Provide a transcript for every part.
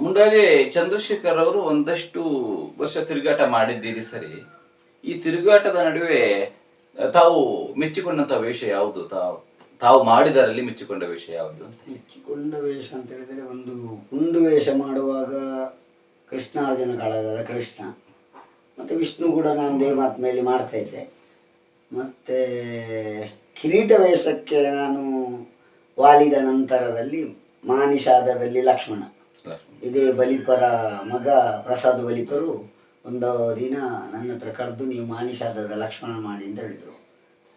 ಮುಂಡಾಗೆ ಚಂದ್ರಶೇಖರ್ ಅವರು ಒಂದಷ್ಟು ವರ್ಷ ತಿರುಗಾಟ ಮಾಡಿದ್ದೀರಿ ಸರಿ. ಈ ತಿರುಗಾಟದ ನಡುವೆ ತಾವು ಮೆಚ್ಚಿಕೊಂಡಂತ ವೇಷ ಯಾವುದು? ತಾವು ಮಾಡಿದರಲ್ಲಿ ಮೆಚ್ಚಿಕೊಂಡ ವೇಷ ಯಾವುದು ಅಂತ? ಮೆಚ್ಚಿಕೊಂಡ ವೇಷ ಅಂತ ಹೇಳಿದರೆ, ಒಂದು ಕುಂಡು ವೇಷ ಮಾಡುವಾಗ ಕೃಷ್ಣಾರ್ಜುನ ಕಾಳಗದ ಕೃಷ್ಣ, ಮತ್ತು ವಿಷ್ಣು ಕೂಡ ನಾನು ದೇವಮಾತ್ಮೆಯಲ್ಲಿ ಮಾಡ್ತಾ ಇದ್ದೆ. ಮತ್ತು ಕಿರೀಟ ವೇಷಕ್ಕೆ ನಾನು ವಾಲಿದ ನಂತರದಲ್ಲಿ ಮಾನಿಷಾದದಲ್ಲಿ ಲಕ್ಷ್ಮಣ, ಇದೇ ಬಲಿಪರ ಮಗ ಪ್ರಸಾದ್ ಬಲಿಪರು ಒಂದು ದಿನ ನನ್ನ ಹತ್ರ ಕರೆದು ನೀವು ಮಾನಿಷಾದದ ಲಕ್ಷ್ಮಣ ಮಾಡಿ ಅಂತ ಹೇಳಿದರು.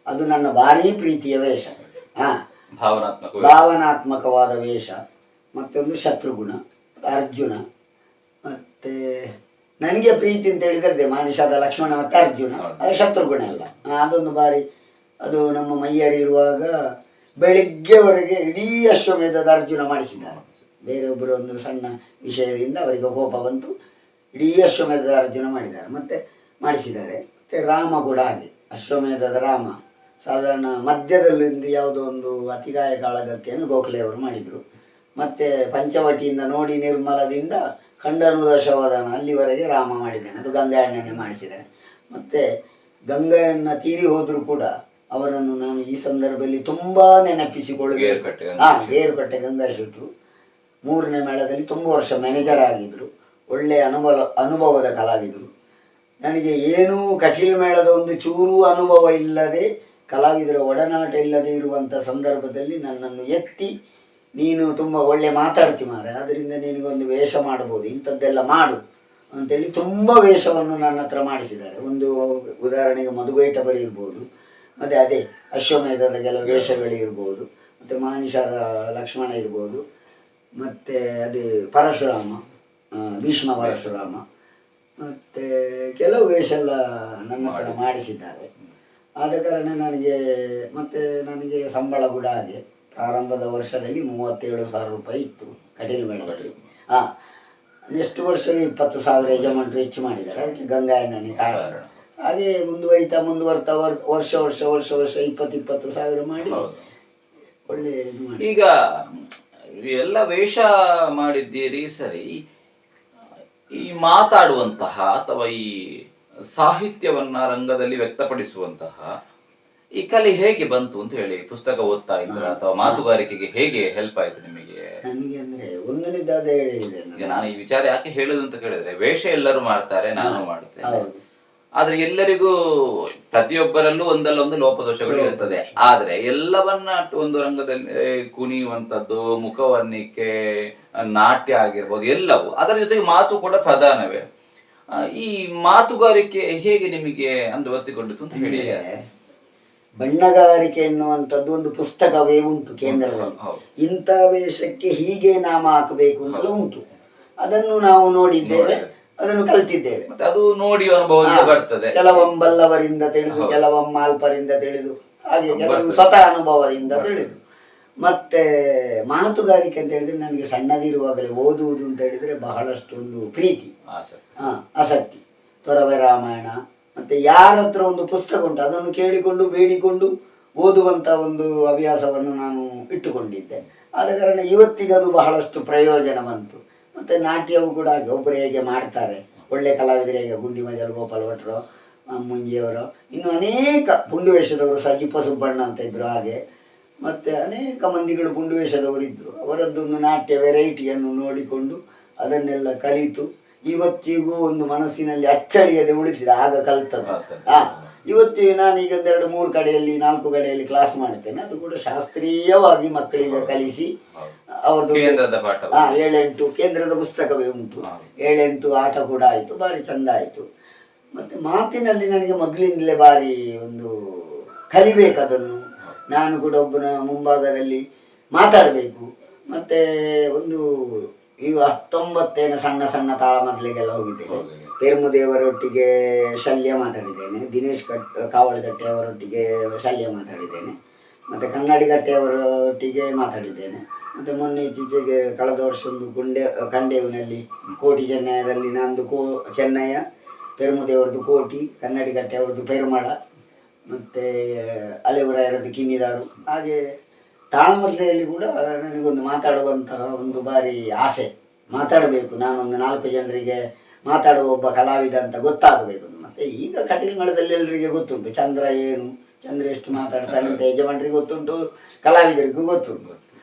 ಅದು ನನ್ನ ಭಾರೀ ಪ್ರೀತಿಯ ವೇಷ, ಭಾವನಾತ್ಮಕವಾದ ವೇಷ. ಮತ್ತೊಂದು ಶತ್ರುಗುಣ, ಅರ್ಜುನ, ಮತ್ತು ನನಗೆ ಪ್ರೀತಿ ಅಂತ ಹೇಳಿದರೆ ಮಾನಿಷಾದ ಲಕ್ಷ್ಮಣ ಮತ್ತು ಅರ್ಜುನ, ಅದು ಶತ್ರುಗುಣ ಅಲ್ಲ. ಅದೊಂದು ಬಾರಿ, ಅದು ನಮ್ಮ ಮೈಯರಿರುವಾಗ ಬೆಳಿಗ್ಗೆವರೆಗೆ ಇಡೀ ಅಶ್ವಮೇಧದ ಅರ್ಜುನ ಮಾಡಿಸಿದ್ದಾರೆ. ಬೇರೊಬ್ಬರು ಒಂದು ಸಣ್ಣ ವಿಷಯದಿಂದ ಅವರಿಗೆ ಕೋಪ ಬಂತು, ಇಡೀ ಅಶ್ವಮೇಧದ ಅರ್ಜುನ ಮಾಡಿಸಿದ್ದಾರೆ. ಮತ್ತು ರಾಮ ಕೂಡ ಹಾಗೆ, ಅಶ್ವಮೇಧದ ರಾಮ ಸಾಧಾರಣ ಮಧ್ಯದಲ್ಲಿಂದ ಯಾವುದೋ ಒಂದು ಅತಿಗಾಯ ಕಾಳಗಕ್ಕೇನು ಗೋಖಲೆಯವರು ಮಾಡಿದರು. ಮತ್ತು ಪಂಚವಟಿಯಿಂದ ನೋಡಿ ನಿರ್ಮಲದಿಂದ ಖಂಡನೂರ ಶವದಾನ ಅಲ್ಲಿವರೆಗೆ ರಾಮ ಮಾಡಿದ್ದಾನೆ, ಅದು ಗಂಗಾಯಣ್ಣನೇ ಮಾಡಿಸಿದ್ದಾನೆ. ಮತ್ತು ಗಂಗಾಯಣ್ಣ ತೀರಿ ಹೋದರೂ ಕೂಡ ಅವರನ್ನು ನಾನು ಈ ಸಂದರ್ಭದಲ್ಲಿ ತುಂಬ ನೆನಪಿಸಿಕೊಳ್ಳಬೇಕು. ಗೇರುಕಟ್ಟೆ ಗಂಗಾ ಶೆಟ್ಟರು 3ನೇ ಮೇಳದಲ್ಲಿ ತುಂಬ ವರ್ಷ ಮ್ಯಾನೇಜರ್ ಆಗಿದ್ದರು, ಒಳ್ಳೆಯ ಅನುಭವದ ಕಲಾವಿದರು. ನನಗೆ ಏನೂ ಕಟೀಲು ಮೇಳದ ಒಂದು ಚೂರು ಅನುಭವ ಇಲ್ಲದೆ, ಕಲಾವಿದರ ಒಡನಾಟ ಇಲ್ಲದೆ ಇರುವಂಥ ಸಂದರ್ಭದಲ್ಲಿ ನನ್ನನ್ನು ಎತ್ತಿ, ನೀನು ತುಂಬ ಒಳ್ಳೆ ಮಾತಾಡ್ತಿ ಮಾರೆ, ಅದರಿಂದ ನಿನಗೊಂದು ವೇಷ ಮಾಡ್ಬೋದು, ಇಂಥದ್ದೆಲ್ಲ ಮಾಡು ಅಂತೇಳಿ ತುಂಬ ವೇಷವನ್ನು ನನ್ನ ಹತ್ರ ಮಾಡಿಸಿದ್ದಾರೆ. ಒಂದು ಉದಾಹರಣೆಗೆ ಮಧುಗೈಟಬರಿ ಇರ್ಬೋದು, ಮತ್ತು ಅದೇ ಅಶ್ವಮೇಧದ ಕೆಲವು ವೇಷಗಳಿರ್ಬೋದು, ಮತ್ತು ಮಾನಿಷಾದ ಲಕ್ಷ್ಮಣ ಇರ್ಬೋದು, ಮತ್ತು ಅದೇ ಪರಶುರಾಮ, ಭೀಷ್ಮ ಪರಶುರಾಮ, ಮತ್ತು ಕೆಲವು ವೇಷ ಎಲ್ಲ ನನ್ನ ಹತ್ರ ಮಾಡಿಸಿದ್ದಾರೆ. ಆದ ಕಾರಣ ನನಗೆ ಸಂಬಳ ಕೂಡ ಹಾಗೆ ಪ್ರಾರಂಭದ ವರ್ಷದಲ್ಲಿ 37,000 ರೂಪಾಯಿ ಇತ್ತು ಕಟೀಲು ಮೇಳದಲ್ಲಿ. ನೆಕ್ಸ್ಟ್ ವರ್ಷವೇ 20,000 ಯಜಮಾನರು ಹೆಚ್ಚು ಮಾಡಿದ್ದಾರೆ, ಅದಕ್ಕೆ ಗಂಗಾಯಣ್ಣನೇ ಕಾರಣ. ಹಾಗೆ ಮುಂದುವರಿತಾ ವರ್ಷ 20,000 ಮಾಡಿ ಒಳ್ಳೆ ಇದು ಮಾಡಿ. ಈಗ ಎಲ್ಲ ವೇಷ ಮಾಡಿದ್ದೀರಿ ಸರಿ, ಈ ಮಾತಾಡುವಂತಹ ಅಥವಾ ಈ ಸಾಹಿತ್ಯವನ್ನ ರಂಗದಲ್ಲಿ ವ್ಯಕ್ತಪಡಿಸುವಂತಹ ಈ ಕಲೆ ಹೇಗೆ ಬಂತು ಅಂತ ಹೇಳಿ, ಪುಸ್ತಕ ಓದ್ತಾ ಇದ್ರ ಅಥವಾ ಮಾತುಗಾರಿಕೆಗೆ ಹೇಗೆ ಹೆಲ್ಪ್ ಆಯ್ತು ನಿಮಗೆ? ನನಗೆ ಅಂದ್ರೆ ಒಂದನೇದಾದ ಹೇಳಿದೆ ನಾನು ಈ ವಿಚಾರ ಯಾಕೆ ಹೇಳುದು ಅಂತ ಕೇಳಿದ್ರೆ, ವೇಷ ಎಲ್ಲರೂ ಮಾಡ್ತಾರೆ, ನಾನು ಮಾಡ್ತೇನೆ, ಆದ್ರೆ ಎಲ್ಲರಿಗೂ ಪ್ರತಿಯೊಬ್ಬರಲ್ಲೂ ಒಂದಲ್ಲ ಒಂದು ಲೋಪದೋಷಗಳು ಇರ್ತದೆ. ಆದ್ರೆ ಎಲ್ಲವನ್ನ ಒಂದು ರಂಗದಲ್ಲಿ ಕುಣಿಯುವಂತದ್ದು, ಮುಖವರ್ಣಿಕೆ, ನಾಟ್ಯ ಆಗಿರ್ಬೋದು, ಎಲ್ಲವೂ ಅದರ ಜೊತೆಗೆ ಮಾತು ಕೂಡ ಪ್ರಧಾನವೇ. ಈ ಮಾತುಗಾರಿಕೆ ಹೇಗೆ ನಿಮಗೆ ಅಂದು ಒತ್ತಿಕೊಂಡಿತು ಅಂತ ಹೇಳಿ? ಬಣ್ಣಗಾರಿಕೆ ಎನ್ನುವಂಥದ್ದು ಒಂದು ಪುಸ್ತಕವೇ ಉಂಟು ಕೇಂದ್ರದಲ್ಲಿ. ಇಂಥ ವೇಷಕ್ಕೆ ಹೀಗೆ ನಾಮ ಹಾಕಬೇಕು ಅಂತಲೂ ಉಂಟು, ಅದನ್ನು ನಾವು ನೋಡಿದ್ದೇವೆ, ಅದನ್ನು ಕಲ್ತಿದ್ದೇವೆ. ಅದು ನೋಡಿ ಅನುಭವ ಬರ್ತದೆ. ಕೆಲವೊಂಬಲ್ಲವರಿಂದ ತಿಳಿದು, ಕೆಲವೊಮ್ಮ ಅಲ್ಪರಿಂದ ತಿಳಿದು, ಹಾಗೆ ಕೆಲವು ಸ್ವತಃ ಅನುಭವದಿಂದ ತಿಳಿದು. ಮತ್ತೆ ಮಾತುಗಾರಿಕೆ ಅಂತ ಹೇಳಿದ್ರೆ ನನಗೆ ಸಣ್ಣದಿರುವಾಗಲೇ ಓದುವುದು ಅಂತ ಹೇಳಿದ್ರೆ ಬಹಳಷ್ಟು ಒಂದು ಪ್ರೀತಿ, ಆಸಕ್ತಿ. ತೊರವೆ ರಾಮಾಯಣ, ಮತ್ತೆ ಯಾರ ಹತ್ರ ಒಂದು ಪುಸ್ತಕ ಉಂಟು ಅದನ್ನು ಕೇಳಿಕೊಂಡು ಬೇಡಿಕೊಂಡು ಓದುವಂಥ ಒಂದು ಹವ್ಯಾಸವನ್ನು ನಾನು ಇಟ್ಟುಕೊಂಡಿದ್ದೆ. ಆದ ಕಾರಣ ಇವತ್ತಿಗೆ ಅದು ಬಹಳಷ್ಟು ಪ್ರಯೋಜನ ಬಂತು. ಮತ್ತು ನಾಟ್ಯವು ಕೂಡ ಹಾಗೆ, ಒಬ್ಬರು ಹೇಗೆ ಮಾಡ್ತಾರೆ, ಒಳ್ಳೆ ಕಲಾವಿದರು ಹೇಗೆ, ಗುಂಡಿ ಮಜಲ್ ಗೋಪಾಲ್ ಭಟ್ರು, ಮುಂಜಿಯವರು, ಇನ್ನು ಅನೇಕ ಪುಂಡು ವೇಷದವರು, ಸಜಿಪ ಸುಬ್ಬಣ್ಣ ಅಂತ ಇದ್ದರು ಹಾಗೆ, ಮತ್ತು ಅನೇಕ ಮಂದಿಗಳು ಪುಂಡು ವೇಷದವರು ಇದ್ದರು. ಅವರದ್ದೊಂದು ನಾಟ್ಯ ವೆರೈಟಿಯನ್ನು ನೋಡಿಕೊಂಡು ಅದನ್ನೆಲ್ಲ ಕಲಿತು ಇವತ್ತಿಗೂ ಒಂದು ಮನಸ್ಸಿನಲ್ಲಿ ಅಚ್ಚಳಿಯದೆ ಉಳಿದಿದೆ, ಆಗ ಕಲ್ತದ್ದು. ಇವತ್ತಿಗೆ ನಾನೀಗ 2-3 ಕಡೆಯಲ್ಲಿ 4 ಕಡೆಯಲ್ಲಿ ಕ್ಲಾಸ್ ಮಾಡ್ತೇನೆ, ಅದು ಕೂಡ ಶಾಸ್ತ್ರೀಯವಾಗಿ ಮಕ್ಕಳಿಗೆ ಕಲಿಸಿ ಅವ್ರದ್ದು 7-8 ಕೇಂದ್ರದ ಪುಸ್ತಕವೇ ಉಂಟು, 7-8 ಆಟ ಕೂಡ ಆಯಿತು, ಭಾರಿ ಚಂದ ಆಯಿತು. ಮತ್ತು ಮಾತಿನಲ್ಲಿ ನನಗೆ ಮೊದಲಿಂದಲೇ ಭಾರಿ ಒಂದು ಕಲಿಬೇಕು, ಅದನ್ನು ನಾನು ಕೂಡ ಒಬ್ಬನ ಮುಂಭಾಗದಲ್ಲಿ ಮಾತಾಡಬೇಕು. ಮತ್ತು ಒಂದು ಈಗ 19 ಸಣ್ಣ ಸಣ್ಣ ತಾಳ ಮೊದಲಿಗೆಲ್ಲ ಹೋಗಿದ್ದೇನೆ. ಪೇರ್ಮುದೇವರೊಟ್ಟಿಗೆ ಶಲ್ಯ ಮಾತಾಡಿದ್ದೇನೆ, ದಿನೇಶ್ ಕಾವಳಗಟ್ಟೆಯವರೊಟ್ಟಿಗೆ ಶಲ್ಯ ಮಾತಾಡಿದ್ದೇನೆ, ಮತ್ತು ಕನ್ನಡಿಗಟ್ಟೆಯವರೊಟ್ಟಿಗೆ ಮಾತಾಡಿದ್ದೇನೆ. ಮತ್ತು ಮೊನ್ನೆ ಇತ್ತೀಚೆಗೆ ಕಳೆದ ವರ್ಷ ಒಂದು ಕಂಡೇವಿನಲ್ಲಿ ಕೋಟಿ ಚೆನ್ನಯದಲ್ಲಿ ನಂದು ಚೆನ್ನಯ್ಯ, ಪೆರ್ಮುದೇವರದ್ದು ಕೋಟಿ, ಕನ್ನಡಿಗಟ್ಟೆಯವರದ್ದು ಪೆರ್ಮಳ, ಮತ್ತು ಅಲೆವುರಾಯರದ್ದು ಕಿನ್ನಿದಾರು. ಹಾಗೆ ತಾಳಮದ್ದಲೆಯಲ್ಲಿ ಕೂಡ ನನಗೊಂದು ಮಾತಾಡುವಂತಹ ಒಂದು ಬಾರಿ ಆಸೆ, ಮಾತಾಡಬೇಕು, ನಾನೊಂದು 4 ಜನರಿಗೆ ಮಾತಾಡುವ ಒಬ್ಬ ಕಲಾವಿದ ಅಂತ ಗೊತ್ತಾಗಬೇಕು. ಮತ್ತು ಈಗ ಕಟೀಲು ಮೇಳದಲ್ಲಿ ಎಲ್ಲರಿಗೆ ಗೊತ್ತುಂಟು ಚಂದ್ರ ಏನು, ಚಂದ್ರ ಎಷ್ಟು ಮಾತಾಡ್ತಾನೆ ಅಂತ ಯಜಮಾನರಿಗೆ ಗೊತ್ತುಂಟು, ಕಲಾವಿದರಿಗೂ ಗೊತ್ತುಂಟು.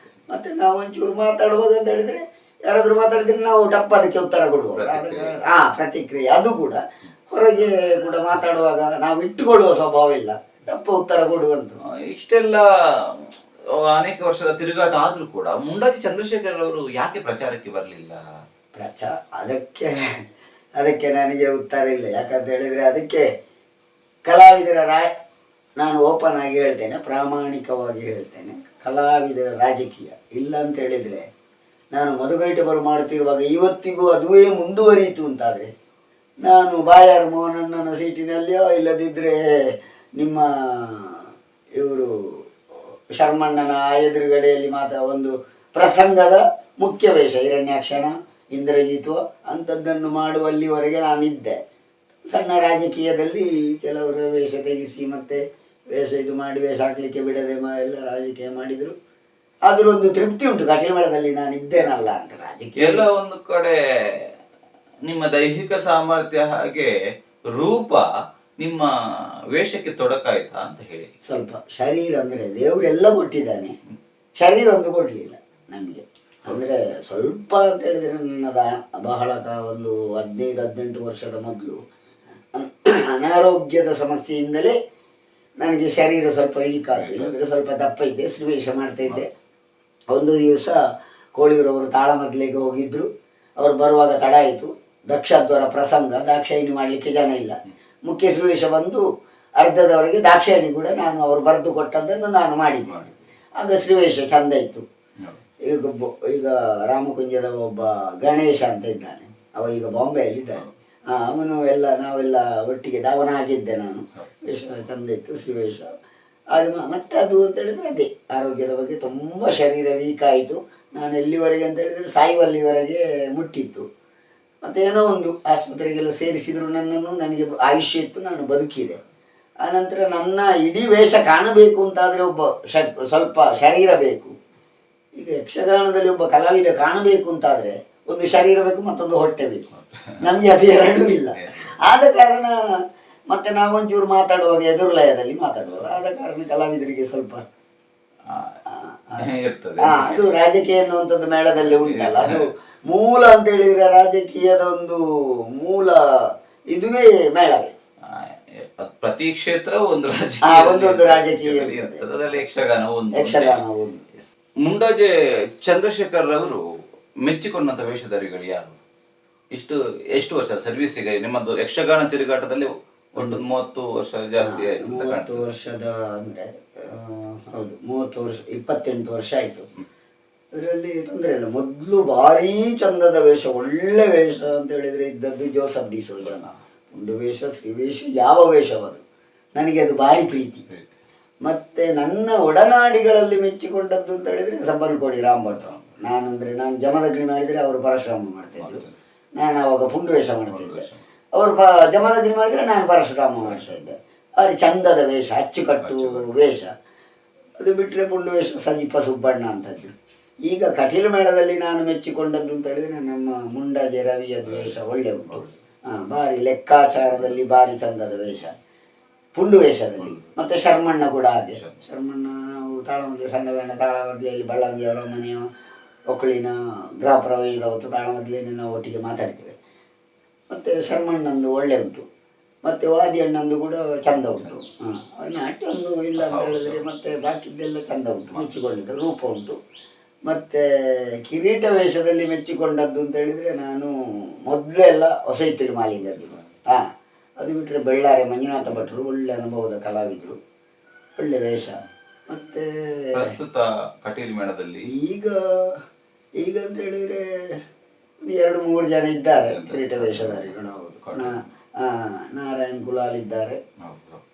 ಮತ್ತು ನಾವು ಒಂಚೂರು ಮಾತಾಡುವಾಗ ಅಂತ ಹೇಳಿದರೆ ಯಾರಾದರೂ ಮಾತಾಡಿದ್ರೆ ನಾವು ಟಪ್ಪ ಅದಕ್ಕೆ ಉತ್ತರ ಕೊಡುವ, ಪ್ರತಿಕ್ರಿಯೆ. ಅದು ಕೂಡ ಹೊರಗೆ ಕೂಡ ಮಾತಾಡುವಾಗ ನಾವು ಇಟ್ಟುಕೊಳ್ಳುವ ಸ್ವಭಾವ ಇಲ್ಲ, ಟಪ್ಪ ಉತ್ತರ ಕೊಡುವಂಥದ್ದು. ಇಷ್ಟೆಲ್ಲ ಅನೇಕ ವರ್ಷದ ತಿರುಗಾಟ ಆದ್ರೂ ಕೂಡ ಮುಂಡಾಜಿ ಚಂದ್ರಶೇಖರ್ ಅವರು ಯಾಕೆ ಪ್ರಚಾರಕ್ಕೆ ಬರಲಿಲ್ಲ? ಅದಕ್ಕೆ ನನಗೆ ಉತ್ತರ ಇಲ್ಲ. ಯಾಕಂತ ಹೇಳಿದರೆ ಅದಕ್ಕೆ ಕಲಾವಿದರ ನಾನು ಓಪನ್ ಆಗಿ ಹೇಳ್ತೇನೆ, ಪ್ರಾಮಾಣಿಕವಾಗಿ ಹೇಳ್ತೇನೆ, ಕಲಾವಿದರ ರಾಜಕೀಯ ಇಲ್ಲ ಅಂತ ಹೇಳಿದರೆ ನಾನು ಮಧುಗೈಟಬರು ಮಾಡುತ್ತಿರುವಾಗ ಇವತ್ತಿಗೂ ಅದುವೇ ಮುಂದುವರಿಯಿತು ಅಂತಾದರೆ ನಾನು ಬಾಯಾರು ಮೋಹನಣ್ಣನ ಸೀಟಿನಲ್ಲಿಯೋ ಇಲ್ಲದಿದ್ದರೆ ನಿಮ್ಮ ಇವರು ಶರ್ಮಣ್ಣನ ಎದುರುಗಡೆಯಲ್ಲಿ ಮಾತ್ರ ಒಂದು ಪ್ರಸಂಗದ ಮುಖ್ಯ ವೇಷ ಹಿರಣ್ಯಾಕ್ಷನ ಇಂದ್ರಜಿತು ಅಂಥದ್ದನ್ನು ಮಾಡುವಲ್ಲಿವರೆಗೆ ನಾನಿದ್ದೆ. ಸಣ್ಣ ರಾಜಕೀಯದಲ್ಲಿ ಕೆಲವರು ವೇಷ ತೆಗೆಸಿ ಮತ್ತು ವೇಷ ಇದು ಮಾಡಿ ವೇಷ ಹಾಕಲಿಕ್ಕೆ ಬಿಡದೆ ಎಲ್ಲ ರಾಜಕೀಯ ಮಾಡಿದರು. ಆದರೂ ಒಂದು ತೃಪ್ತಿ ಉಂಟು, ಕಟೀಲು ಮೇಳದಲ್ಲಿ ನಾನು ಇದ್ದೇನಲ್ಲ ಅಂತ. ರಾಜಕೀಯ ಎಲ್ಲ ಒಂದು ಕಡೆ ನಿಮ್ಮ ದೈಹಿಕ ಸಾಮರ್ಥ್ಯ ಹಾಗೆ ರೂಪ ನಿಮ್ಮ ವೇಷಕ್ಕೆ ತೊಡಕಾಯ್ತಾ ಅಂತ ಹೇಳಿ. ಸ್ವಲ್ಪ ಶರೀರ ಅಂದರೆ ದೇವರೆಲ್ಲ ಕೊಟ್ಟಿದ್ದಾನೆ, ಶರೀರ ಒಂದು ಕೊಡಲಿಲ್ಲ ನಮಗೆ. ಅಂದರೆ ಸ್ವಲ್ಪ ಅಂತ ಹೇಳಿದರೆ ನನ್ನದ ಬಹಳ ಒಂದು 15-18 ವರ್ಷದ ಮೊದಲು ಅನಾರೋಗ್ಯದ ಸಮಸ್ಯೆಯಿಂದಲೇ ನನಗೆ ಶರೀರ ಸ್ವಲ್ಪ ಇಳಿಕಾಗಲಿಲ್ಲ. ಅಂದರೆ ಸ್ವಲ್ಪ ದಪ್ಪ ಇದ್ದೆ, ಶ್ರೀವೇಷ ಮಾಡ್ತಾಯಿದ್ದೆ. ಒಂದು ದಿವಸ ಕೋಳಿಯೂರವರು ತಾಳಮದ್ಲೆಗೆ ಹೋಗಿದ್ದರು. ಅವರು ಬರುವಾಗ ತಡ ಆಯಿತು. ದಕ್ಷದ್ವರ ಪ್ರಸಂಗ, ದಾಕ್ಷಾಯಿಣಿ ಮಾಡಲಿಕ್ಕೆ ಜನ ಇಲ್ಲ. ಮುಖ್ಯ ಶ್ರೀವೇಷ ಬಂದು ಅರ್ಧದವರೆಗೆ ದಾಕ್ಷಾಯಿಣಿ ಕೂಡ ನಾನು ಅವರು ಬರೆದು ಕೊಟ್ಟದ್ದನ್ನು ನಾನು ಮಾಡಿದ್ದೇನೆ. ಆಗ ಶ್ರೀವೇಷ ಚಂದ ಇತ್ತು. ಈಗ ರಾಮಕುಂಜದ ಒಬ್ಬ ಗಣೇಶ ಅಂತ ಇದ್ದಾನೆ, ಅವ ಈಗ ಬಾಂಬೆಯಲ್ಲಿದ್ದಾನೆ. ಅವನು ನಾವೆಲ್ಲ ಒಟ್ಟಿಗೆ ಅವನ ಆಗಿದ್ದೆ ನಾನು. ವೇಷ ಚಂದ ಇತ್ತು ಶ್ರೀವೇಷ. ಹಾಗೆ ಮತ್ತೆ ಅದು ಅಂತ ಹೇಳಿದರೆ ಅದೇ ಆರೋಗ್ಯದ ಬಗ್ಗೆ ತುಂಬ ಶರೀರ ವೀಕ್ ಆಯಿತು. ನಾನು ಎಲ್ಲಿವರೆಗೆ ಅಂತ ಹೇಳಿದರೆ ಸಾಯುವಲ್ಲಿವರೆಗೆ ಮುಟ್ಟಿತ್ತು. ಮತ್ತು ಏನೋ ಒಂದು ಆಸ್ಪತ್ರೆಗೆಲ್ಲ ಸೇರಿಸಿದರು ನನ್ನನ್ನು. ನನಗೆ ಆಯುಷ್ಯ ಇತ್ತು, ನಾನು ಬದುಕಿದೆ. ಆನಂತರ ನನ್ನ ಇಡೀ ವೇಷ ಕಾಣಬೇಕು ಅಂತಾದರೆ ಸ್ವಲ್ಪ ಶರೀರ ಬೇಕು. ಈಗ ಯಕ್ಷಗಾನದಲ್ಲಿ ಒಬ್ಬ ಕಲಾವಿದ ಕಾಣಬೇಕು ಅಂತಾದರೆ ಒಂದು ಶರೀರ ಬೇಕು, ಮತ್ತೊಂದು ಹೊಟ್ಟೆ ಬೇಕು. ನಮಗೆ ಅದು ಎರಡೂ ಇಲ್ಲ. ಆದ ಕಾರಣ ಮತ್ತು ನಾವೊಂಚೂರು ಮಾತಾಡುವಾಗ ಎದುರುಲಯದಲ್ಲಿ ಮಾತಾಡುವಾಗ, ಆದ ಕಾರಣ ಕಲಾವಿದರಿಗೆ ಸ್ವಲ್ಪ ಅದು ರಾಜಕೀಯ ಅನ್ನುವಂಥದ್ದು ಮೇಳದಲ್ಲಿ ಉಂಟಲ್ಲ, ಅದು ಮೂಲ ಅಂತ ಹೇಳಿದರೆ ರಾಜಕೀಯದ ಒಂದು ಮೂಲ ಇದುವೇ ಮೇಳವೇ. ಪ್ರತಿ ಕ್ಷೇತ್ರ ಒಂದು ಒಂದೊಂದು ರಾಜಕೀಯ ಅದರಲ್ಲಿ ಯಕ್ಷಗಾನ ಒಂದು. ಮುಂಡಾಜೆ ಚಂದ್ರಶೇಖರ್ ಅವರು ಮೆಚ್ಚಿಕೊಂಡಂತ ವೇಷಧಾರಿಗಳು ಯಾರು? ಎಷ್ಟು ವರ್ಷ ಸರ್ವಿಸಿಗೆ ನಿಮ್ಮದು ಯಕ್ಷಗಾನ ತಿರುಗಾಟದಲ್ಲಿ? ಒಂದು 30 ವರ್ಷ ಜಾಸ್ತಿ ಆಯ್ತು. 30 ವರ್ಷದ ಅಂದರೆ ಹೌದು, 30 ವರ್ಷ, 28 ವರ್ಷ ಆಯಿತು. ಅದರಲ್ಲಿ ತೊಂದರೆ ಇಲ್ಲ. ಮೊದಲು ಭಾರೀ ಚಂದದ ವೇಷ, ಒಳ್ಳೆ ವೇಷ ಅಂತ ಹೇಳಿದರೆ ಇದ್ದದ್ದು ಜೋಸಫ್ ಡಿಸೋಜ. ಒಂದು ವೇಷ, ಶ್ರೀವೇಷ, ಯಾವ ವೇಷವದು ನನಗೆ ಅದು ಭಾರಿ ಪ್ರೀತಿ. ಮತ್ತು ನನ್ನ ಒಡನಾಡಿಗಳಲ್ಲಿ ಮೆಚ್ಚಿಕೊಂಡದ್ದು ಅಂತ ಹೇಳಿದರೆ ಸಬ್ಬನಕೋಡಿ ರಾಮಭಟ್ರು. ನಾನು ಜಮದಗ್ನಿ ಮಾಡಿದರೆ ಅವರು ಪರಶುರಾಮ ಮಾಡ್ತಾಯಿದ್ರು, ನಾನು ಆವಾಗ ಪುಂಡು ವೇಷ ಮಾಡ್ತಾಯಿದ್ದೆ. ಅವರು ಜಮದಗ್ನಿ ಮಾಡಿದರೆ ನಾನು ಪರಶುರಾಮ ಮಾಡ್ತಾಯಿದ್ದೆ. ಭಾರಿ ಚಂದದ ವೇಷ, ಅಚ್ಚುಕಟ್ಟು ವೇಷ. ಅದು ಬಿಟ್ಟರೆ ಪುಂಡು ವೇಷ ಸಜಿಪ ಸುಬ್ಬಣ್ಣ ಅಂತದ್ದು. ಈಗ ಕಟೀಲು ಮೇಳದಲ್ಲಿ ನಾನು ಮೆಚ್ಚಿಕೊಂಡದ್ದು ಅಂತ ಹೇಳಿದರೆ ನಮ್ಮ ಮುಂಡಾಜೆ ರವಿಯ ವೇಷ ಒಳ್ಳೆ ಉಂಟು. ಭಾರಿ ಲೆಕ್ಕಾಚಾರದಲ್ಲಿ ಭಾರಿ ಚಂದದ ವೇಷ ಪುಂಡು ವೇಷದಲ್ಲಿ. ಮತ್ತು ಶರ್ಮಣ್ಣ ಕೂಡ ಹಾಗೆ. ಶರ್ಮಣ್ಣ ನಾವು ತಾಳಮದ್ಲೆ, ಸಣ್ಣ ತಾಳಮದ್ಲೆಯಲ್ಲಿ ಬಳ್ಳಾಂಗಿಯವರ ಮನೆಯ ಒಕ್ಕಳಿನ ಗೃಹ ಪ್ರವೇಶದ ಹೊತ್ತು ತಾಳಮದ್ಲೆಯನ್ನು ನಾವು ಒಟ್ಟಿಗೆ ಮಾತಾಡ್ತೇವೆ. ಮತ್ತು ಶರ್ಮಣ್ಣಂದು ಒಳ್ಳೆ ಉಂಟು. ಮತ್ತು ವಾದಿ ಅಣ್ಣಂದು ಕೂಡ ಚಂದ ಉಂಟು. ನಾಟ್ಯ ಒಂದು ಇಲ್ಲ ಅಂತ ಹೇಳಿದರೆ ಮತ್ತು ಬಾಕಿದ್ದೆಲ್ಲ ಚಂದ ಉಂಟು, ಮೆಚ್ಚಿಕೊಂಡಿದ್ದು ರೂಪ ಉಂಟು. ಮತ್ತು ಕಿರೀಟ ವೇಷದಲ್ಲಿ ಮೆಚ್ಚಿಕೊಂಡದ್ದು ಅಂತ ಹೇಳಿದರೆ ನಾನು ಮೊದಲೆಲ್ಲ ಹೊಸೈತಿಲು ಮಾಲಿಂಗದ್ದು. ಅದು ಬಿಟ್ಟರೆ ಬೆಳ್ಳಾರೆ ಮಂಜುನಾಥ ಭಟ್ರು ಒಳ್ಳೆ ಅನುಭವದ ಕಲಾವಿದರು, ಒಳ್ಳೆ ವೇಷ. ಮತ್ತು ಪ್ರಸ್ತುತ ಕಟೀಲು ಮೇಳದಲ್ಲಿ ಈಗ ಅಂತ ಹೇಳಿದರೆ 2-3 ಜನ ಇದ್ದಾರೆ ಕಿರೀಟ ವೇಷಧಾರಿಗಳು. ಹೌದು, ನಾರಾಯಣ್ ಗುಲಾಲ್ ಇದ್ದಾರೆ,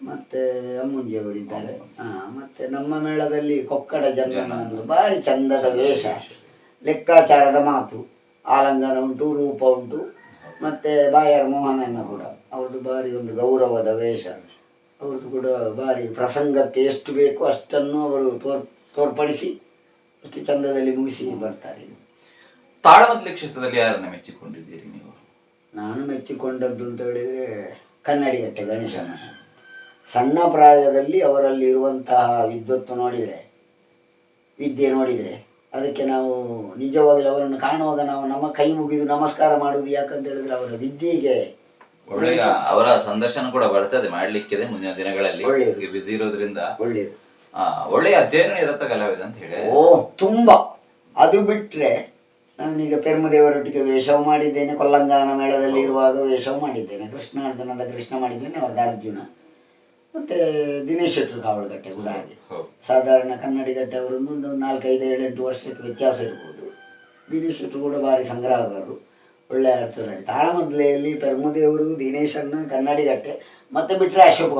ಮತ್ತು ಅಮ್ಮುಂಜಿಯವರಿದ್ದಾರೆ. ಮತ್ತು ನಮ್ಮ ಮೇಳದಲ್ಲಿ ಕೊಕ್ಕಡ ಜನ್ಮನಂದು ಭಾರಿ ಚಂದದ ವೇಷ, ಲೆಕ್ಕಾಚಾರದ ಮಾತು, ಆಲಂಗನ ಉಂಟು, ರೂಪ ಉಂಟು. ಮತ್ತು ಬಾಯಾರ್ ಮೋಹನಣ್ಣ ಕೂಡ ಅವ್ರದ್ದು ಭಾರಿ ಒಂದು ಗೌರವದ ವೇಷ. ಅವ್ರದ್ದು ಕೂಡ ಭಾರಿ ಪ್ರಸಂಗಕ್ಕೆ ಎಷ್ಟು ಬೇಕೋ ಅಷ್ಟನ್ನು ಅವರು ತೋರ್ಪಡಿಸಿ ಅಷ್ಟು ಚಂದದಲ್ಲಿ ಮುಗಿಸಿ ಬರ್ತಾರೆ. ತಾಳಮದ್ದಲೆ ಕ್ಷೇತ್ರದಲ್ಲಿ ಯಾರನ್ನ ಮೆಚ್ಚಿಕೊಂಡಿದ್ದೀರಿ ನೀವು? ನಾನು ಮೆಚ್ಚಿಕೊಂಡದ್ದು ಅಂತ ಹೇಳಿದರೆ ಕನ್ನಡಿಗಟ್ಟೆ ಗಣೇಶನ. ಸಣ್ಣ ಪ್ರಾಯದಲ್ಲಿ ಅವರಲ್ಲಿ ಇರುವಂತಹ ವಿದ್ವತ್ತು ನೋಡಿದರೆ, ವಿದ್ಯೆ ನೋಡಿದರೆ, ಅದಕ್ಕೆ ನಾವು ನಿಜವಾಗಲೂ ಅವರನ್ನು ಕಾಣುವಾಗ ನಾವು ನಮ್ಮ ಕೈ ಮುಗಿದು ನಮಸ್ಕಾರ ಮಾಡುವುದು. ಯಾಕಂತ ಹೇಳಿದ್ರೆ ಅವರ ವಿದ್ಯೆಗೆ ಒಳ್ಳೆಯ ಅವರ ಸಂದರ್ಶನ ಕೂಡ ಬರ್ತದೆ ಮಾಡ್ಲಿಕ್ಕಿದೆ ಮುಂದಿನ ದಿನಗಳಲ್ಲಿ, ಬಿಸಿ ಇರೋದ್ರಿಂದ ಒಳ್ಳೆಯದು. ಒಳ್ಳೆಯ ಅಧ್ಯಯನ ಇರತ್ತ ಕಲಾವಿದ ಅಂತ ಹೇಳಿ. ತುಂಬಾ. ಅದು ಬಿಟ್ರೆ ನಾನೀಗ ಪೆರ್ಮುದೇವರೊಟ್ಟಿಗೆ ವೇಷವು ಮಾಡಿದ್ದೇನೆ, ಕೊಲ್ಲಂಗಾನ ಮೇಳದಲ್ಲಿ ಇರುವಾಗ ವೇಷವು ಮಾಡಿದ್ದೇನೆ, ಕೃಷ್ಣಾರ್ಜುನದ ಕೃಷ್ಣ ಮಾಡಿದ್ದೇನೆ, ಅವರದ್ದು ಅರ್ಜುನ. ಮತ್ತೆ ದಿನೇಶ್ ಶೆಟ್ರು ಕಾವಲಗಟ್ಟೆ ಕೂಡ ಹಾಗೆ. ಸಾಧಾರಣ ಕನ್ನಡಿಗಟ್ಟೆ ಅವರೊಂದು 4, 5, 7, 8 ವರ್ಷಕ್ಕೆ ವ್ಯತ್ಯಾಸ ಇರ್ಬೋದು. ದಿನೇಶ್ ಶೆಟ್ರು ಕೂಡ ಭಾರಿ ಸಂಗ್ರಹಗಾರರು, ಒಳ್ಳೆಯ ಅರ್ಥದಲ್ಲಿ. ತಾಳಮದ್ದಲೆಯಲ್ಲಿ ಪೆರ್ಮುದೇವರು, ದಿನೇಶನ್ನ, ಕನ್ನಡಿಗಟ್ಟೆ, ಮತ್ತೆ ಬಿಟ್ಟರೆ ಅಶೋಕ್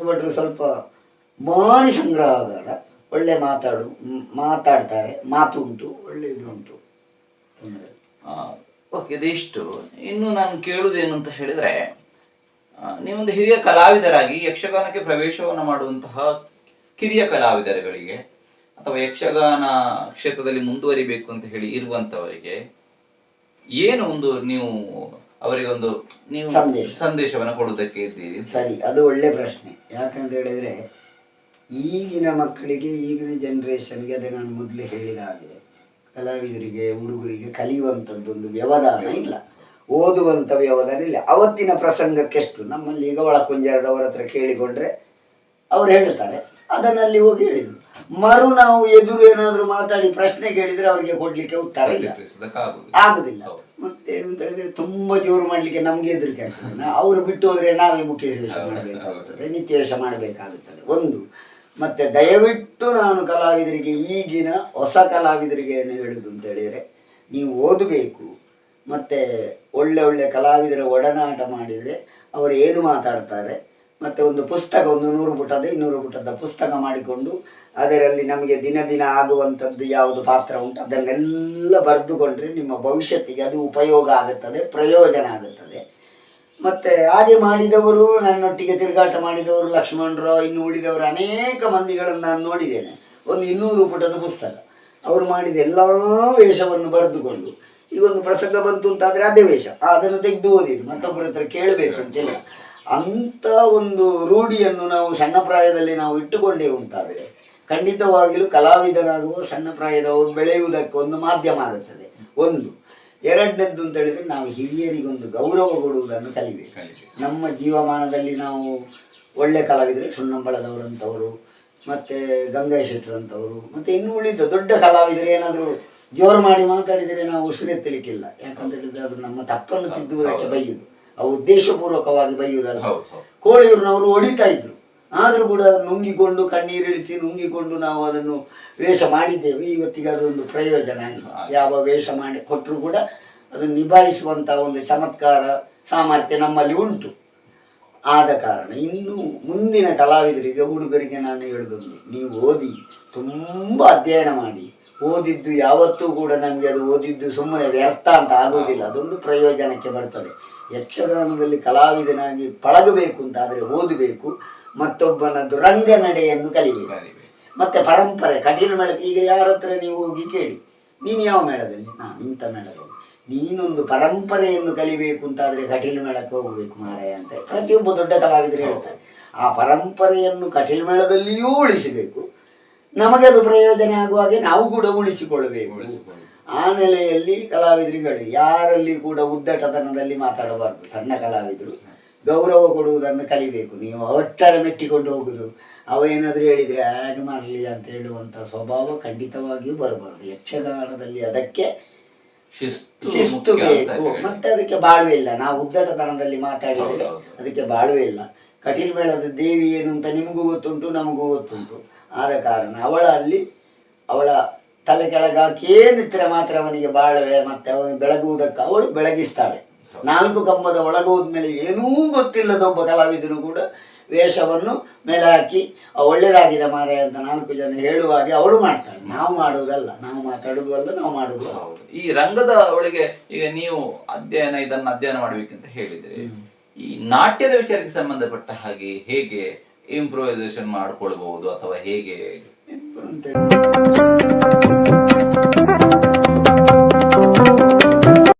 ಭಟ್ರು ಸ್ವಲ್ಪ ಭಾರಿ ಸಂಗ್ರಹಗಾರ, ಒಳ್ಳೆ ಮಾತಾಡ್ತಾರೆ, ಮಾತು ಉಂಟು, ಒಳ್ಳೆಯದು ಉಂಟು. ಓಕೆ, ಇದಿಷ್ಟು. ಇನ್ನು ನಾನು ಕೇಳುವುದೇನು ಅಂತ ಹೇಳಿದ್ರೆ, ನೀವೊಂದು ಹಿರಿಯ ಕಲಾವಿದರಾಗಿ ಯಕ್ಷಗಾನಕ್ಕೆ ಪ್ರವೇಶವನ್ನು ಮಾಡುವಂತಹ ಕಿರಿಯ ಕಲಾವಿದರುಗಳಿಗೆ ಅಥವಾ ಯಕ್ಷಗಾನ ಕ್ಷೇತ್ರದಲ್ಲಿ ಮುಂದುವರಿಬೇಕು ಅಂತ ಹೇಳಿ ಇರುವಂತವರಿಗೆ ಏನು ಒಂದು ನೀವು ಅವರಿಗೆ ಒಂದು ನೀವು ಸಂದೇಶವನ್ನು ಕೊಡುವುದಕ್ಕೆ ಇದ್ದೀರಿ? ಸರಿ, ಅದು ಒಳ್ಳೆ ಪ್ರಶ್ನೆ. ಯಾಕಂತ ಹೇಳಿದ್ರೆ ಈಗಿನ ಮಕ್ಕಳಿಗೆ, ಈಗಿನ ಜನ್ರೇಷನ್ಗೆ, ಅದೇ ನಾನು ಮೊದಲೇ ಹೇಳಿದ ಹಾಗೆ, ಕಲಾವಿದರಿಗೆ, ಹುಡುಗರಿಗೆ ಕಲಿಯುವಂಥದ್ದೊಂದು ವ್ಯವಧಾನ ಇಲ್ಲ, ಓದುವಂಥ ವ್ಯವಧಾನ ಇಲ್ಲ. ಅವತ್ತಿನ ಪ್ರಸಂಗಕ್ಕೆಷ್ಟು ನಮ್ಮಲ್ಲಿ ಈಗ ಒಳಕುಂಜರದವರ ಹತ್ರ ಕೇಳಿಕೊಂಡ್ರೆ ಅವ್ರು ಹೇಳ್ತಾರೆ, ಅದನ್ನಲ್ಲಿ ಹೋಗಿ ಹೇಳಿದ್ರು. ನಾವು ಎದುರು ಏನಾದರೂ ಮಾತಾಡಿ ಪ್ರಶ್ನೆ ಕೇಳಿದರೆ ಅವರಿಗೆ ಕೊಡ್ಲಿಕ್ಕೆ ಉತ್ತರ ಇಲ್ಲ, ಆಗುದಿಲ್ಲ. ಮತ್ತೇನು ಅಂತ ಹೇಳಿದ್ರೆ ತುಂಬ ಜೋರು ಮಾಡಲಿಕ್ಕೆ ನಮಗೆ ಹೆದರಿಕೆ ಆಗ್ತದೆ. ಅವರು ಬಿಟ್ಟು ಹೋದರೆ ನಾವೇ ಮುಖ್ಯ ವೇಷ ಮಾಡಬೇಕಾಗುತ್ತದೆ, ನಿತ್ಯ ವೇಷ ಮಾಡಬೇಕಾಗುತ್ತದೆ ಒಂದು. ಮತ್ತು ದಯವಿಟ್ಟು ನಾನು ಕಲಾವಿದರಿಗೆ, ಈಗಿನ ಹೊಸ ಕಲಾವಿದರಿಗೆ ಏನು ಹೇಳುದು ಅಂತ ಹೇಳಿದರೆ, ನೀವು ಓದಬೇಕು, ಮತ್ತು ಒಳ್ಳೆ ಕಲಾವಿದರ ಒಡನಾಟ ಮಾಡಿದರೆ ಅವರು ಏನು ಮಾತಾಡ್ತಾರೆ, ಮತ್ತು ಒಂದು ಪುಸ್ತಕ, ಒಂದು 100 ಪುಟದ 200 ಪುಟದ ಪುಸ್ತಕ ಮಾಡಿಕೊಂಡು ಅದರಲ್ಲಿ ನಮಗೆ ದಿನ ಆಗುವಂಥದ್ದು ಯಾವುದು ಪಾತ್ರ ಉಂಟು ಅದನ್ನೆಲ್ಲ ಬರೆದುಕೊಂಡ್ರೆ ನಿಮ್ಮ ಭವಿಷ್ಯತ್ತಿಗೆ ಅದು ಉಪಯೋಗ ಆಗುತ್ತದೆ, ಪ್ರಯೋಜನ ಆಗುತ್ತದೆ. ಮತ್ತು ಹಾಗೆ ಮಾಡಿದವರು, ನನ್ನೊಟ್ಟಿಗೆ ತಿರುಗಾಟ ಮಾಡಿದವರು, ಲಕ್ಷ್ಮಣರಾವ್, ಇನ್ನು ಉಳಿದವರು ಅನೇಕ ಮಂದಿಗಳನ್ನು ನಾನು ನೋಡಿದ್ದೇನೆ. ಒಂದು 200 ಪುಟದ ಪುಸ್ತಕ ಅವರು ಮಾಡಿದ ಎಲ್ಲ ವೇಷವನ್ನು ಬರೆದುಕೊಂಡು, ಈಗ ಒಂದು ಪ್ರಸಂಗ ಬಂತು ಅಂತಾದರೆ ಅದೇ ವೇಷ, ಅದನ್ನು ತೆಗೆದು ಓದಿದ್ದು, ಮತ್ತೊಬ್ಬರ ಹತ್ರ ಕೇಳಬೇಕು ಅಂತಿಲ್ಲ. ಅಂಥ ಒಂದು ರೂಢಿಯನ್ನು ನಾವು ಸಣ್ಣ ಪ್ರಾಯದಲ್ಲಿ ನಾವು ಇಟ್ಟುಕೊಂಡೇವು ಅಂತಾದರೆ ಖಂಡಿತವಾಗಿಯೂ ಕಲಾವಿದನಾಗುವ ಸಣ್ಣ ಪ್ರಾಯದವರು ಬೆಳೆಯುವುದಕ್ಕೆ ಒಂದು ಮಾಧ್ಯಮ ಆಗುತ್ತದೆ. ಒಂದು. ಎರಡನೇದ್ದು ಅಂತ ಹೇಳಿದರೆ, ನಾವು ಹಿರಿಯರಿಗೊಂದು ಗೌರವ ಕೊಡುವುದನ್ನು ಕಲಿಬೇಕು. ನಮ್ಮ ಜೀವಮಾನದಲ್ಲಿ ನಾವು ಒಳ್ಳೆ ಕಲಾವಿದರೆ, ಸುಣ್ಣಂಬಳದವರಂಥವರು, ಮತ್ತು ಗಂಗಾ ಶೆಟ್ಟರಂಥವರು, ಮತ್ತು ಇನ್ನು ಉಳಿದ ದೊಡ್ಡ ಕಲಾವಿದರೆ ಏನಾದರೂ ಜೋರು ಮಾಡಿ ಮಾತಾಡಿದರೆ ನಾವು ಉಸಿರೆತ್ತಲಿಕ್ಕಿಲ್ಲ. ಯಾಕಂತ ಹೇಳಿದರೆ ಅದು ನಮ್ಮ ತಪ್ಪನ್ನು ತಿದ್ದುವುದಕ್ಕೆ ಬೈಯುವುದು, ಅವು ಉದ್ದೇಶಪೂರ್ವಕವಾಗಿ ಬೈಯುವುದಲ್ಲ. ಕೋಳಿಯೂರಿನವರು ಹೊಡಿತಾ ಇದ್ರು, ಆದರೂ ಕೂಡ ನುಂಗಿಕೊಂಡು, ಕಣ್ಣೀರಿಳಿಸಿ ನುಂಗಿಕೊಂಡು ನಾವು ಅದನ್ನು ವೇಷ ಮಾಡಿದ್ದೇವೆ. ಇವತ್ತಿಗೆ ಅದೊಂದು ಪ್ರಯೋಜನ ಆಗಿದೆ. ಯಾವ ವೇಷ ಮಾಡಿ ಕೊಟ್ಟರೂ ಕೂಡ ಅದನ್ನು ನಿಭಾಯಿಸುವಂಥ ಒಂದು ಚಮತ್ಕಾರ ಸಾಮರ್ಥ್ಯ ನಮ್ಮಲ್ಲಿ ಉಂಟು. ಆದ ಕಾರಣ ಇನ್ನು ಮುಂದಿನ ಕಲಾವಿದರಿಗೆ, ಹುಡುಗರಿಗೆ ನಾನು ಹೇಳೋದೊಂದು, ನೀವು ಓದಿ, ತುಂಬ ಅಧ್ಯಯನ ಮಾಡಿ. ಓದಿದ್ದು ಯಾವತ್ತೂ ಕೂಡ ನಮಗೆ ಅದು ಓದಿದ್ದು ಸುಮ್ಮನೆ ವ್ಯರ್ಥ ಅಂತ ಆಗೋದಿಲ್ಲ, ಅದೊಂದು ಪ್ರಯೋಜನಕ್ಕೆ ಬರ್ತದೆ. ಯಕ್ಷಗಾನದಲ್ಲಿ ಕಲಾವಿದನಾಗಿ ಪಳಗಬೇಕು ಅಂತಾದರೆ ಓದಬೇಕು, ಮತ್ತೊಬ್ಬನದ್ದು ರಂಗ ನಡೆಯನ್ನು ಕಲಿಬೇಕು. ಮತ್ತು ಪರಂಪರೆ, ಕಠಿಣ ಮೇಳಕ್ಕೆ ಈಗ ಯಾರ ಹತ್ರ ನೀವು ಹೋಗಿ ಕೇಳಿ, ನೀನು ಯಾವ ಮೇಳದಲ್ಲಿ, ನಾನು ಇಂಥ ಮೇಳದಲ್ಲಿ. ನೀನೊಂದು ಪರಂಪರೆಯನ್ನು ಕಲಿಬೇಕು ಅಂತಾದರೆ ಕಟೀಲು ಮೇಳಕ್ಕೆ ಹೋಗಬೇಕು ಮಾರಾಯ ಅಂತ ಪ್ರತಿಯೊಬ್ಬ ದೊಡ್ಡ ಕಲಾವಿದರು ಹೇಳ್ತಾರೆ. ಆ ಪರಂಪರೆಯನ್ನು ಕಟೀಲು ಮೇಳದಲ್ಲಿಯೂ ಉಳಿಸಬೇಕು, ನಮಗೆ ಅದು ಪ್ರಯೋಜನ ಆಗುವಾಗೆ ನಾವು ಕೂಡ ಉಳಿಸಿಕೊಳ್ಳಬೇಕು. ಆ ನೆಲೆಯಲ್ಲಿ ಕಲಾವಿದರುಗಳು ಯಾರಲ್ಲಿ ಕೂಡ ಉದ್ದಟತನದಲ್ಲಿ ಮಾತಾಡಬಾರ್ದು. ಸಣ್ಣ ಕಲಾವಿದರು ಗೌರವ ಕೊಡುವುದನ್ನು ಕಲಿಬೇಕು. ನೀವು ಒಟ್ಟಾರೆ ಮೆಟ್ಟಿಕೊಂಡು ಹೋಗುದು, ಅವೇನಾದರೂ ಹೇಳಿದರೆ ಹಾಗೆ ಮಾಡಲಿ ಅಂತ ಹೇಳುವಂಥ ಸ್ವಭಾವ ಖಂಡಿತವಾಗಿಯೂ ಬರಬಾರ್ದು. ಯಕ್ಷಗಾನದಲ್ಲಿ ಅದಕ್ಕೆ ಶಿಸ್ತು ಬೇಕು, ಮತ್ತೆ ಅದಕ್ಕೆ ಬಾಳ್ವೆ ಇಲ್ಲ. ನಾವು ಉದ್ದಟತನದಲ್ಲಿ ಮಾತಾಡಿದರೆ ಅದಕ್ಕೆ ಬಾಳ್ವೆ ಇಲ್ಲ. ಕಟೀಲು ಮೇಳದ ದೇವಿ ಏನು ಅಂತ ನಿಮಗೂ ಗೊತ್ತುಂಟು, ನಮಗೂ ಗೊತ್ತುಂಟು. ಆದ ಕಾರಣ ಅವಳ ತಲೆ ಕೆಳಗಾಕಿಯೇ ನಿತ್ರೆ ಮಾತ್ರ ಅವನಿಗೆ ಬಾಳ್ವೆ, ಮತ್ತೆ ಅವನು ಬೆಳಗುವುದಕ್ಕೆ ಅವಳು ಬೆಳಗಿಸ್ತಾಳೆ. 4 ಕಂಬದ ಒಳಗೋದ್ಮೇಲೆ ಏನೂ ಗೊತ್ತಿಲ್ಲದ ಒಬ್ಬ ಕಲಾವಿದನು ಕೂಡ ವೇಷವನ್ನು ಮೇಲೆ ಹಾಕಿ ಒಳ್ಳೆಯದಾಗಿದೆ ಮಾರೆ ಅಂತ 4 ಜನ ಹೇಳುವಾಗೆ ಅವಳು ಮಾಡ್ತಾಳೆ. ನಾವು ಮಾಡುವುದಲ್ಲ, ನಾವು ಮಾತಾಡುವುದು ಅಲ್ಲ, ನಾವು ಮಾಡುವುದು. ಈ ರಂಗದ ಒಳಗೆ ಈಗ ನೀವು ಇದನ್ನು ಅಧ್ಯಯನ ಮಾಡಬೇಕಂತ ಹೇಳಿದ್ರೆ, ಈ ನಾಟ್ಯದ ವಿಚಾರಕ್ಕೆ ಸಂಬಂಧಪಟ್ಟ ಹಾಗೆ ಹೇಗೆ ಇಂಪ್ರೂವೈಸೇಷನ್ ಮಾಡ್ಕೊಳ್ಬಹುದು ಅಥವಾ ಹೇಗೆ ಅಂತ